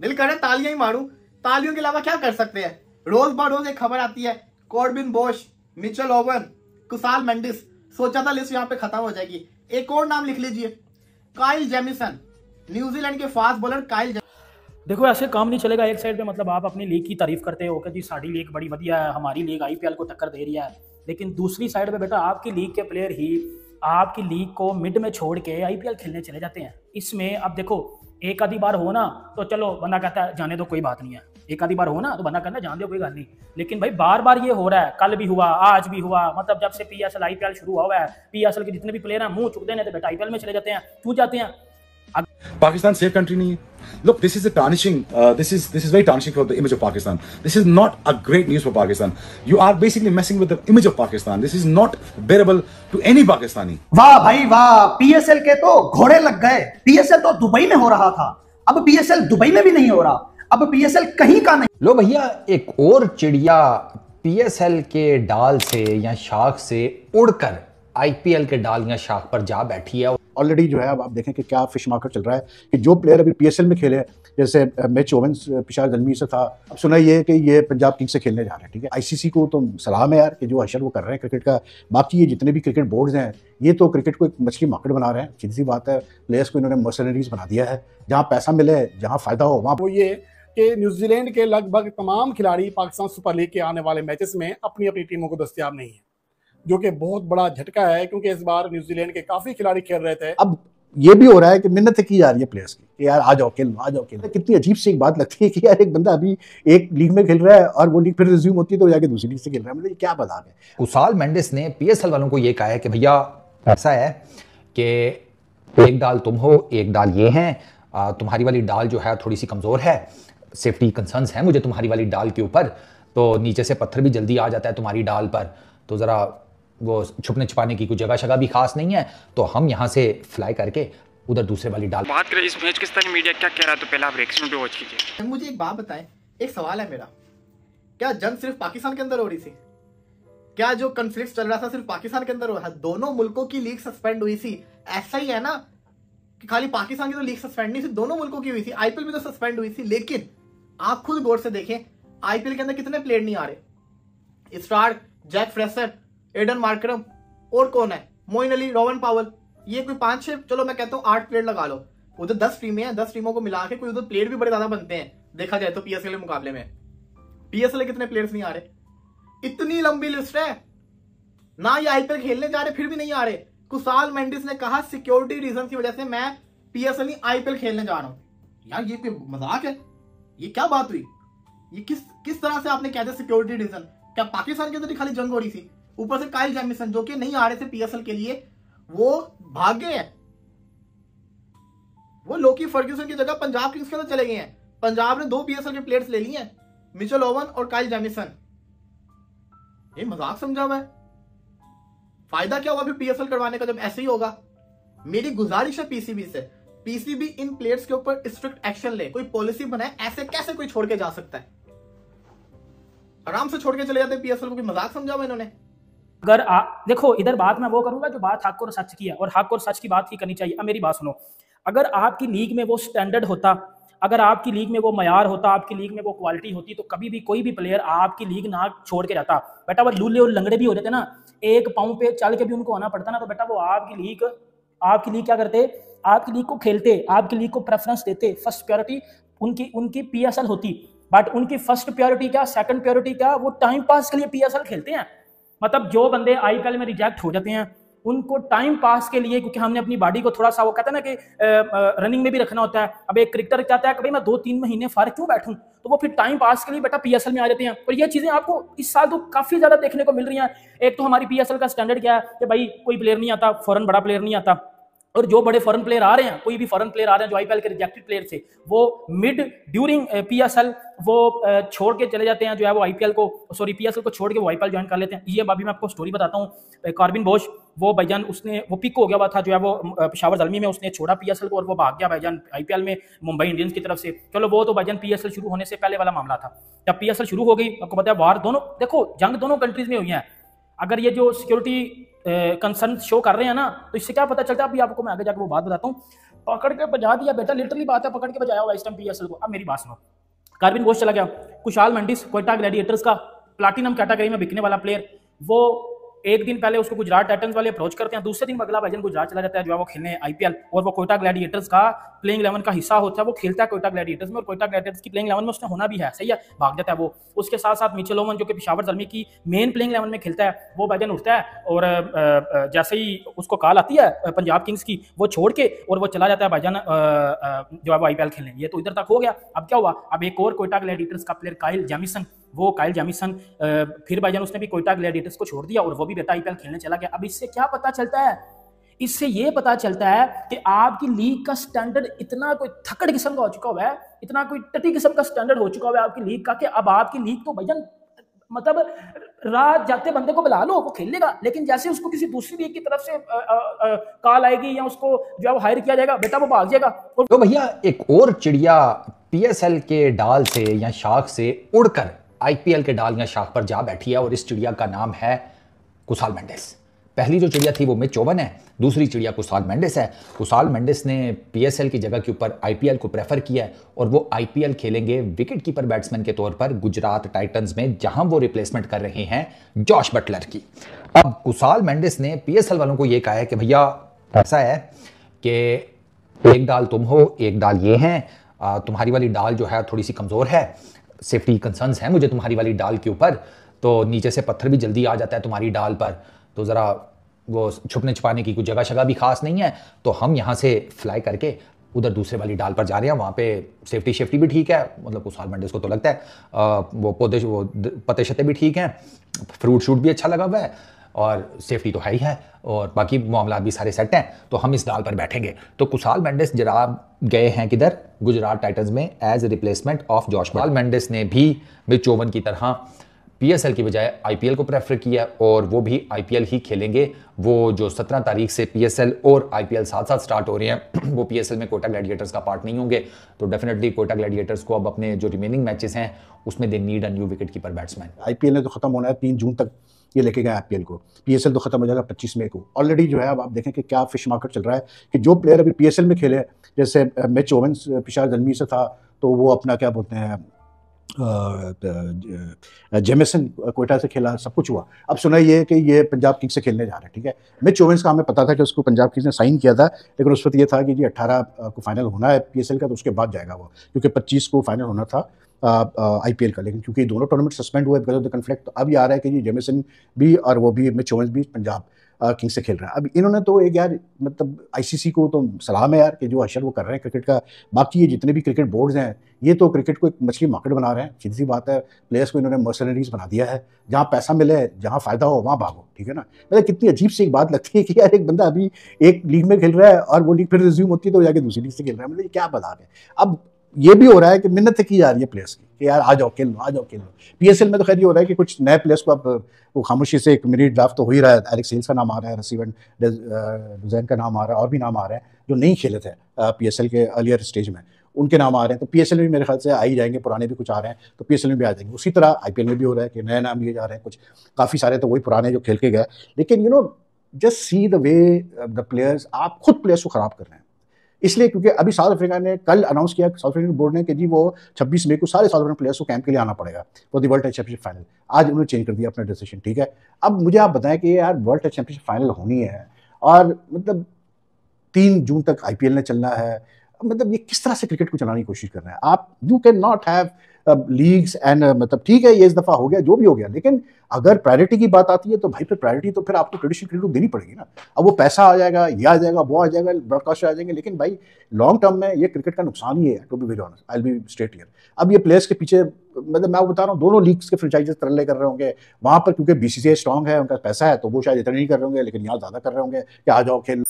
दिल करे तालियां ही मारूं, तालियों के अलावा क्या कर सकते हैं। रोज ब रोज एक खबर आती है, Corbin Bosch, Mitchell oven, Kusal Mendis. सोचा था लिस्ट यहाँ पे खत्म हो जाएगी। एक और नाम लिख लीजिए, काइल जेमिसन, न्यूजीलैंड के फास्ट बॉलर काइल। देखो ऐसे काम नहीं चलेगा। एक साइड पे मतलब आप अपनी लीग की तारीफ करते हो कि जी साड़ी लीग बड़ी बढ़िया है, हमारी लीग आईपीएल को टक्कर दे रही है, लेकिन दूसरी साइड पे बेटा आपकी लीग के प्लेयर ही आपकी लीग को मिड में छोड़ के आईपीएल खेलने चले जाते हैं। इसमें अब देखो एक आधी बार हो ना तो चलो बंदा कहता है जाने दो कोई बात नहीं है, एक आधी बार हो ना तो बंदा कहता है जान दो कोई बात नहीं, लेकिन भाई बार बार ये हो रहा है, कल भी हुआ आज भी हुआ। मतलब जब से पीएसएल आईपीएल शुरू हुआ है, पीएसएल के जितने भी प्लेयर हैं मुंह चुक देने तो बेटा आईपीएल में चले जाते हैं, क्यों जाते हैं। Pakistan safe country नहीं है। Look, this is a tarnishing. This is very tarnishing for the image of Pakistan. This is not a great news for Pakistan. You are basically messing with the image of Pakistan. This is not bearable to any Pakistani. वाह भाई वाह, PSL के तो घोड़े लग गए। PSL तो Dubai में हो रहा था, अब पीएसएल दुबई में भी नहीं हो रहा, अब पीएसएल कहीं का नहीं। लो भैया, एक और चिड़िया पीएसएल के डाल से या शाख से उड़कर आईपीएल के डाल या शाख पर जा बैठी है। ऑलरेडी जो है अब आप देखें कि क्या फिश मार्केट चल रहा है कि जो प्लेयर अभी पीएसएल में खेले, जैसे मिच ओवेंस पिशावर जलमी से था, अब सुना ये कि ये पंजाब किंग्स से खेलने जा रहे हैं। ठीक है, आईसीसी को तो सलाम है यार कि जो हशर वो कर रहे हैं क्रिकेट का। बाकी ये जितने भी क्रिकेट बोर्ड्स हैं ये तो क्रिकेट को एक मछली मार्केट बना रहे हैं। सीधी सी बात है, प्लेयर्स को इन्होंने मर्सनरीज बना दिया है। जहाँ पैसा मिले, जहाँ फायदा हो वहाँ। वो ये कि न्यूजीलैंड के लगभग तमाम खिलाड़ी पाकिस्तान सुपर लीग के आने वाले मैचेस में अपनी अपनी टीमों को दस्तयाब नहीं है, जो कि बहुत बड़ा झटका है क्योंकि इस बार न्यूजीलैंड के काफी खिलाड़ी खेल रहे थे। अब ये भी हो रहा है कि मिन्नतें की जा रही है प्लेयर्स की कि यार आ जाओ खेल, आ जाओ खेल। कितनी अजीब सी एक बात लगती है कि यार एक बंदा अभी एक लीग में खेल रहा है और वो लीग फिर रिज्यूम होती है तो जाके दूसरी लीग से खेल रहा है। मतलब ये क्या मजाक है। कुसाल मेंडिस ने पीएसएल वालों को ये कहा है कि भैया ऐसा है कि एक डाल तुम हो, एक डाल ये हैं, तुम्हारी वाली डाल जो है थोड़ी सी कमजोर है, सेफ्टी कंसर्न्स हैं मुझे तुम्हारी वाली डाल के ऊपर, तो नीचे से पत्थर भी जल्दी आ जाता है तुम्हारी डाल पर, तो जरा वो छुपने छुपाने की कोई जगह शगह भी खास नहीं है, तो हम यहाँ से फ्लाई करके उधर दूसरे वाली डाल। बात करें इस मैच के स्थानीय मीडिया क्या कह रहा है तो पहले आप रिएक्शन पे वॉच कीजिए। मुझे एक बात बताएं, एक सवाल है मेरा, क्या जंग सिर्फ पाकिस्तान के अंदर हो रही थी? क्या जो कॉन्फ्लिक्ट चल रहा था सिर्फ पाकिस्तान के अंदर हो रहा था? दोनों मुल्कों की लीग सस्पेंड हुई थी। ऐसा ही है ना कि खाली पाकिस्तान की तो लीग सस्पेंड नहीं थी, दोनों मुल्कों की हुई थी। आईपीएल भी तो सस्पेंड हुई थी, लेकिन आप खुद गौर से देखें आईपीएल के अंदर कितने प्लेयर नहीं आ रहे। Star, Jake Fraser, Aiden Markram और कौन है, मोइन अली, रोवन पावल, ये कोई 5-6, चलो मैं कहता हूँ 8 प्लेयर लगा लो। उधर 10 टीमें हैं, 10 टीमों को मिला के कोई उधर प्लेयर भी बड़े ज्यादा बनते हैं देखा जाए तो पीएसएल के मुकाबले में। पीएसएल कितने प्लेयर्स नहीं आ रहे? इतनी लंबी लिस्ट है ना, ये आईपीएल खेलने जा रहे फिर भी नहीं आ रहे। कुसाल मेंडिस ने कहा सिक्योरिटी रीजन की वजह से मैं पीएसएल नहीं आईपीएल खेलने जा रहा हूं। यार ये कोई मजाक है? ये क्या बात हुई? ये किस तरह से आपने कह दिया सिक्योरिटी रीजन? क्या पाकिस्तान के अंदर खाली जंग हो रही थी? ऊपर से काइल जेमिसन जो कि नहीं आ रहे थे पीएसएल के लिए, वो भाग गए हैं। वो लोकी फर्ग्यूसन की जगह पंजाब किंग्स के अंदर चले गए हैं। पंजाब ने 2 पीएसएल के प्लेयर्स ले लिए हैं, मिचेल ओवन और काइल जेमिसन। ये मजाक समझा हुआ है? फायदा क्या होगा फिर पीएसएल करवाने का जब ऐसे ही होगा? मेरी गुजारिश है पीसीबी से, पीसीबी इन प्लेयर्स के ऊपर स्ट्रिक्ट एक्शन ले, कोई पॉलिसी बनाए। ऐसे कैसे कोई छोड़ के जा सकता है? आराम से छोड़ के चले जाते पीएसएल को। मजाक समझा हुआ इन्होंने। अगर देखो इधर बात मैं वो करूंगा जो बात हक और सच की है, और हक और सच की बात ही करनी चाहिए। अब मेरी बात सुनो, अगर आपकी लीग में वो स्टैंडर्ड होता, अगर आपकी लीग में वो मयार होता, आपकी लीग में वो क्वालिटी होती, तो कभी भी कोई भी प्लेयर आपकी लीग ना छोड़ के जाता। बेटा वो लूले और लंगड़े भी हो जाते ना, एक पाँव पे चल के भी उनको आना पड़ता ना, तो बेटा वो आपकी लीग क्या करते? आपकी लीग को खेलते, आपकी लीग को प्रेफरेंस देते। फर्स्ट प्रायोरिटी उनकी पीएसएल होती, बट उनकी फर्स्ट प्रायोरिटी क्या, सेकंड प्रायोरिटी क्या? वो टाइम पास के लिए पीएसएल खेलते हैं। मतलब जो बंदे आईपीएल में रिजेक्ट हो जाते हैं उनको टाइम पास के लिए, क्योंकि हमने अपनी बॉडी को थोड़ा सा वो कहते हैं ना कि रनिंग में भी रखना होता है। अब एक क्रिकेटर चाहता है कि भाई मैं 2-3 महीने फारिग क्यों बैठूं, तो वो फिर टाइम पास के लिए बेटा पीएसएल में आ जाते हैं। और ये चीजें आपको इस साल तो काफी ज्यादा देखने को मिल रही हैं। एक तो हमारी पीएसएल का स्टैंडर्ड क्या है कि भाई कोई प्लेयर नहीं आता, फॉरेन बड़ा प्लेयर नहीं आता, और जो बड़े फॉरेन प्लेयर आ रहे हैं, कोई भी फॉरेन प्लेयर आ रहे हैं जो आईपीएल के रिजेक्टेड प्लेयर से, वो मिड ड्यूरिंग पीएसएल वो छोड़ के चले जाते हैं, जो है वो आईपीएल को, सॉरी पीएसएल को छोड़ के वो आईपीएल ज्वाइन कर लेते हैं। ये अभी मैं आपको स्टोरी बताता हूँ। कॉर्बिन बोश वो भाईजान उसने वो पिक हो गया हुआ था, जो है वो पेशावर ज़ल्मी में उसने छोड़ा पीएसएल को और वो भाग गया भाईजान आईपीएल में मुंबई इंडियंस की तरफ से। चलो वो तो भाईजान पीएसएल शुरू होने से पहले वाला मामला था। जब पीएसएल शुरू हो गई, आपको पता है वार दोनों, देखो जंग दोनों कंट्रीज में हुई है। अगर ये जो सिक्योरिटी कंसर्न शो कर रहे हैं ना, तो इससे क्या पता चलता है, अभी आपको मैं आगे जाकर वो बात बताता हूँ। पकड़ के बजा दिया बेटा, लिटरली बात है, पकड़ के बजाया हुआ इस टाइम पीएसएल को। अब मेरी बात सुनो, कार्बिन घोष चला गया, कुशाल मेंडिस कोयटा ग्लैडिएटर्स का प्लैटिनम कैटेगरी में बिकने वाला प्लेयर, वो एक दिन पहले उसको गुजरात टाइटंस वाले अप्रोच करते हैं, दूसरे दिन अगला भाईजान गुजरात चला जाता है जो है वो खेलने आईपीएल, और वो कोयटा ग्लैडिएटर्स का प्लेइंग 11 का हिस्सा होता है, वो खेलता है कोयटा ग्लैडिएटर्स में, और कोयटा ग्लैडिएटर्स की प्लेइंग 11 में उसने होना भी है, सही है, भाग जाता है वो। उसके साथ साथ मिचेल ओवन जो कि पेशावर ज़ल्मी की मेन प्लेइंग 11 में खेलता है, वो भाईजान उठता है और जैसे ही उसको कॉल आती है पंजाब किंग्स की, वो छोड़ के और वो चला जाता है भाईजान जो है वो आईपीएल खेलने। ये तो इधर तक हो गया। अब क्या हुआ, अब एक और कोयटा ग्लैडिएटर्स का प्लेयर काइल जेमिसन, वो काइल जेमिसन फिर भाईजान उसने भी कोयटा ग्लैडिएटर्स को छोड़ दिया और वो भी बेटा आईपीएल खेलने चला गया। अब इससे क्या पता चलता है, इससे ये पता चलता है कि आपकी लीग का स्टैंडर्ड इतना कोई थकड़ किस्म का हो चुका हुआ है, इतना कोई टटी किस्म का स्टैंडर्ड हो चुका हुआ है आपकी लीग का, कि अब आपकी लीग तो भाईजान मतलब रात जाते बंदे को बुला लो वो खेल लेगा, लेकिन जैसे उसको किसी दूसरी लीग की तरफ से कॉल आएगी या उसको जो है वो हायर किया जाएगा, बेटा वो भाग जाएगा। तो भैया एक और चिड़िया पीएसएल के डाल से या शाख से उड़कर आईपीएल के डाल या शाख पर जा बैठी है, और इस चिड़िया का नाम है कुशाल मेंडिस। पहली जो चिड़िया थी वो मिच ओवन है, दूसरी चिड़िया कुशाल मेंडिस है। कुशाल मेंडिस ने पीएसएल की जगह के ऊपर आईपीएल को प्रेफर किया है, और वो आईपीएल खेलेंगे विकेट कीपर बैट्समैन के तौर पर गुजरात टाइटंस में, जहां वो रिप्लेसमेंट कर रहे हैं जॉश बटलर की। अब कुशाल मेंडिस ने पीएसएल वालों को ये कहा है कि भैया ऐसा है कि एक डाल तुम हो, एक डाल ये हैं, तुम्हारी वाली डाल जो है थोड़ी सी कमजोर है, सेफ्टी कंसर्न्स हैं मुझे तुम्हारी वाली डाल के ऊपर, तो नीचे से पत्थर भी जल्दी आ जाता है तुम्हारी डाल पर, तो ज़रा वो छुपने छुपाने की कुछ जगह शगह भी खास नहीं है, तो हम यहाँ से फ्लाई करके उधर दूसरे वाली डाल पर जा रहे हैं, वहाँ पे सेफ्टी भी ठीक है, मतलब कुशाल मेंडिस को तो लगता है वो पत्ते शत्ते भी ठीक हैं, फ्रूट शूट भी अच्छा लगा हुआ है, और सेफ्टी तो है ही है, और बाकी मामला भी सारे सेट हैं, तो हम इस डाल पर बैठेंगे। तो कुशाल मेंडिस जरा गए हैं किधर, गुजरात टाइटंस में as a replacement of Jos Buttler. Kusal Mendis ने भी मिच ओवन की तरह पीएसएल की बजाय आईपीएल को प्रेफर किया, और वो भी आईपीएल ही खेलेंगे। वो जो 17 तारीख से पीएसएल और आईपीएल साथ साथ स्टार्ट हो रहे हैं, वो पीएसएल में कोयटा ग्लैडिएटर्स का पार्ट नहीं होंगे, तो डेफिनेटली कोयटा ग्लैडिएटर्स को अब अपने जो रिमेनिंग मैचेस हैं उसमें they need a new wicket keeper batsman. IPL ने तो खत्म होना है 3 जून तक, ये लेके गए आईपीएल को, पीएसएल तो खत्म हो जाएगा 25 मई को। ऑलरेडी जो है अब आप देखें कि क्या फिश मार्केट चल रहा है कि जो प्लेयर अभी पीएसएल में खेले, जैसे मिच ओवन पेशावर ज़ल्मी से था, तो वो अपना क्या बोलते हैं जेमिसन कोयटा से खेला, सब कुछ हुआ। अब सुना ये कि ये पंजाब किंग्स से खेलने जा रहे हैं, ठीक है। मिच ओवेंस का हमें पता था कि उसको पंजाब किंग्स ने साइन किया था, लेकिन उस वक्त ये था कि जी 18 को फाइनल होना है पीएसएल का, तो उसके बाद जाएगा वो, क्योंकि 25 को फाइनल होना था आईपीएल का, लेकिन क्योंकि दोनों टूर्नामेंट सस्पेंड हुए बिकॉज ऑफ द कन्फ्लिक्ट, तो अब ये आ रहा है कि जी जेमिसन भी और वो भी मिच ओवेंस भी पंजाब किंग्स से खेल रहा है। अब इन्होंने तो एक यार मतलब आईसीसी को तो सलाम है यार कि जो अशर वो कर रहे हैं क्रिकेट का। बाकी ये जितने भी क्रिकेट बोर्ड्स हैं, ये तो क्रिकेट को एक मछली मार्केट बना रहे हैं, सीधी सी बात है। प्लेयर्स को इन्होंने मर्सनरीज बना दिया है, जहाँ पैसा मिले, जहाँ फ़ायदा हो वहाँ भागो, ठीक है ना। मतलब कितनी अजीब सी एक बात लगती है कि यार एक बंदा अभी एक लीग में खेल रहा है और वो लीग फिर रिज्यूम होती है तो जाके दूसरी लीग से खेल रहा है, मतलब ये क्या बता रहे हैं। अब ये भी हो रहा है कि मिन्नत की जा रही है प्लेयर्स की कि यार आ जाओ खेल लो, आ जाओ खेल लो। पीएसएल में तो खैर ये हो रहा है कि कुछ नए प्लेयर्स को अब वो खामोशी से एक मिनी ड्राफ्ट तो हो ही रहा है। एलेक्स हेल्स का नाम आ रहा है, रसीवन डुज़ैन का नाम आ रहा है, और भी नाम आ रहे हैं जो नहीं खेले थे पीएसएल के अर्लियर स्टेज में, उनके नाम आ रहे हैं। तो पीएसएल में भी मेरे ख्याल से आ ही जाएंगे, पुराने भी कुछ आ रहे हैं तो पीएसएल में भी आ जाएंगे। उसी तरह आईपीएल में भी हो रहा है कि नए नाम लिए जा रहे हैं, कुछ काफ़ी सारे तो वही पुराने जो खेल के गए। लेकिन you know just see the way the players, आप खुद प्लेयर्स को ख़राब कर रहे हैं इसलिए क्योंकि अभी साउथ अफ्रीका ने कल अनाउंस किया, साउथ अफ्रीकन बोर्ड ने, कि जी वो 26 मई को सारे साउथ अफ्रीकन प्लेयर्स को कैंप के लिए आना पड़ेगा for the World Test Championship final. आज उन्होंने चेंज कर दिया अपना डिसीजन, ठीक है। अब मुझे आप बताएं कि यार वर्ल्ड टेस्ट चैंपियनशिप फाइनल होनी है और मतलब 3 जून तक आईपीएल ने चलना है, मतलब ये किस तरह से क्रिकेट को चलाने की कोशिश कर रहे हैं आप। You can not have leagues and मतलब ठीक है ये इस दफ़ा हो गया जो भी हो गया, लेकिन अगर प्रायोरिटी की बात आती है तो भाई फिर प्रायोरिटी तो फिर आपको ट्रेडिशनल क्रिकेट को देनी पड़ेगी ना। अब वो पैसा आ जाएगा, ये आ जाएगा, वो आ जाएगा, ब्रॉडकास्ट आ जाएंगे, लेकिन भाई लॉन्ग टर्म में ये क्रिकेट का नुकसान ही है, to be very honest, I will be straight here. अब ये प्लेयर्स के पीछे मतलब मैं बता रहा हूँ दोनों लीग्स के फ्रेंचाइजेस तरले कर रहे होंगे वहाँ पर, क्योंकि बीसीसीआई स्ट्रॉन्ग है, उनका पैसा है, तो वो शायद इतना नहीं कर रहे होंगे, लेकिन यहाँ ज़्यादा कर रहे होंगे कि आ जाओ खेल।